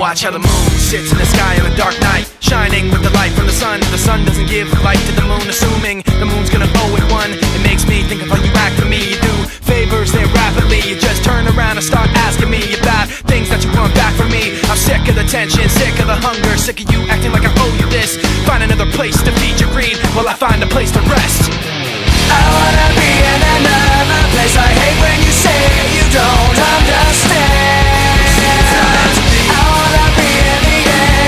watch how the moon sits in the sky on a dark night, shining with the light from the sun. The sun doesn't give light to the moon, assuming the moon's gonna owe it one. It makes me think of how you act for me. You do favors there rapidly, you just turn around and start asking me about things that you want back from me. I'm sick of the tension, sick of the hunger, sick of you acting like I owe you this. Find another place to feed your greed while I find a place to rest. I wanna be in another place. I hate when you say you don't understand. I wanna be in the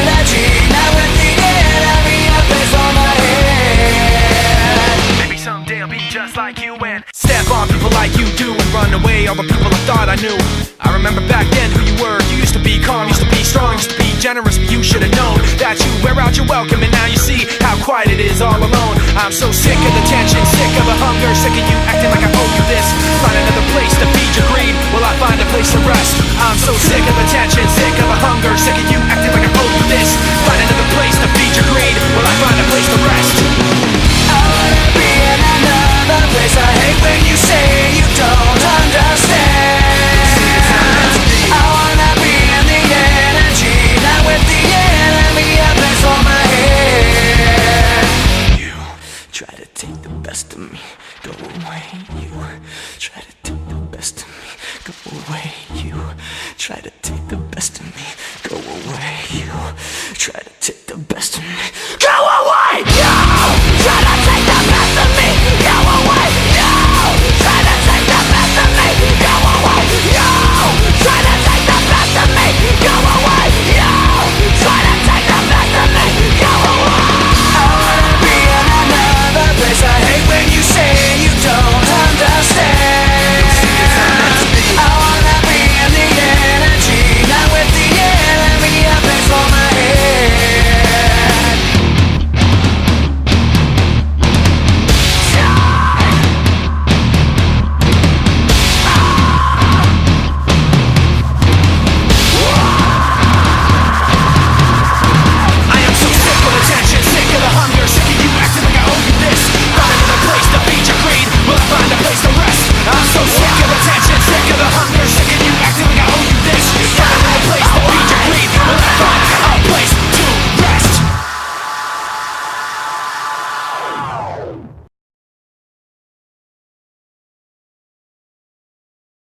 energy, not with the enemy, a place on my head. Maybe someday I'll be just like you and step on people like you do and run away all the people I thought I knew. I remember back then who you were. You used to be calm, used to be strong, used to be generous, but you should have known that you wear out your welcome, and now you see how quiet it is all alone. I'm so sick of the tension, sick of the hunger, sick of you acting like I owe you this. Find another place to feed your greed while I find a place to rest. I'm so sick of the tension, sick of the hunger, sick of you acting like I owe you this. Find another place to feed your greed while I find a place to rest. I wanna be in another place. I hate when you say you don't understand. I wanna be in the energy, not with the enemy, a place on my head. You try to take the best of me, go away. You try to take the best of me, go away. You try to take the best of me, go away. You try to take the best of me.